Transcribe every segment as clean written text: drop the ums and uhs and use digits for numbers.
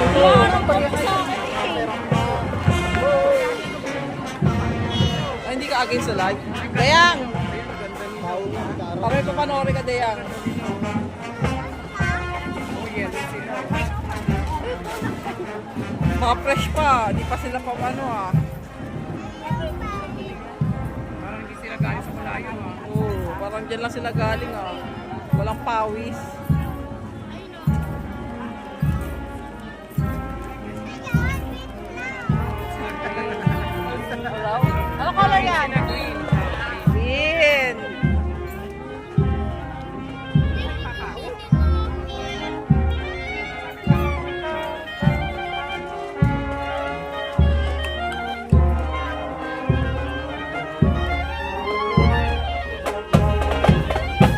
lang to. Ay, hindi ka against sa live. Dayang! Pakay pa panoorin ka, Dayang. Mga fresh pa, di pa sila pa ano ah. Parang hindi sila galing sa malayo ah. Oo, parang dyan lang sila galing ah. Walang pawis. Ano color yan? Green.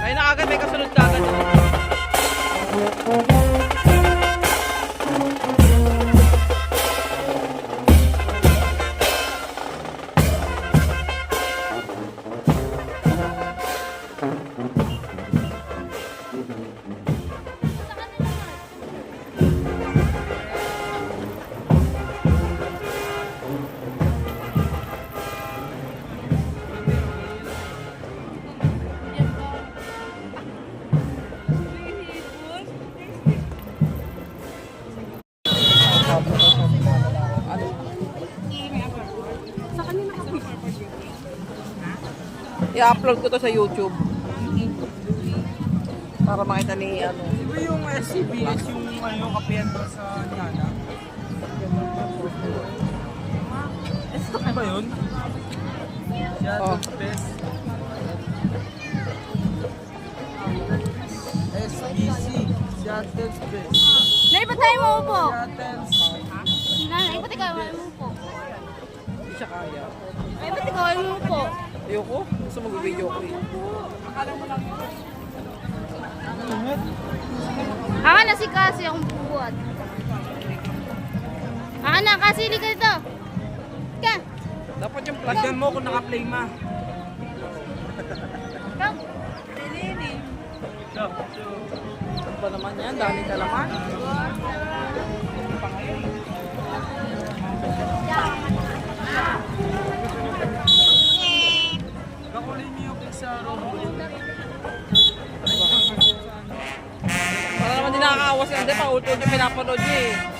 Ay na agad, may kasunod ka agad. I-upload ko to sa YouTube. Para makita ni ano. Diba yung SCBS yung ano, kapihan doon sa Niana? Ano ba yun? Seattle's Best. SBC, Seattle's Best. Nay, ba't tayo maupo? Seattle's Nay, ba't ikaw ay maupo? Hindi siya kaya. Ay, ba't ikaw ay maupo? Ayoko. Gusto mag-video ko eh. Aka na si Cassie akong bubuhat. Aka na, Cassie, hindi ka dito. Ka. Dapat yung flash. Lagyan mo kung naka-play ma. Ikaw. Ano ba naman yan? Dami ka naman. Kakulay niyo yung sa Robo. Para naman din nakakaawas yan. Di ba? Ulto yung pinapanood niya eh.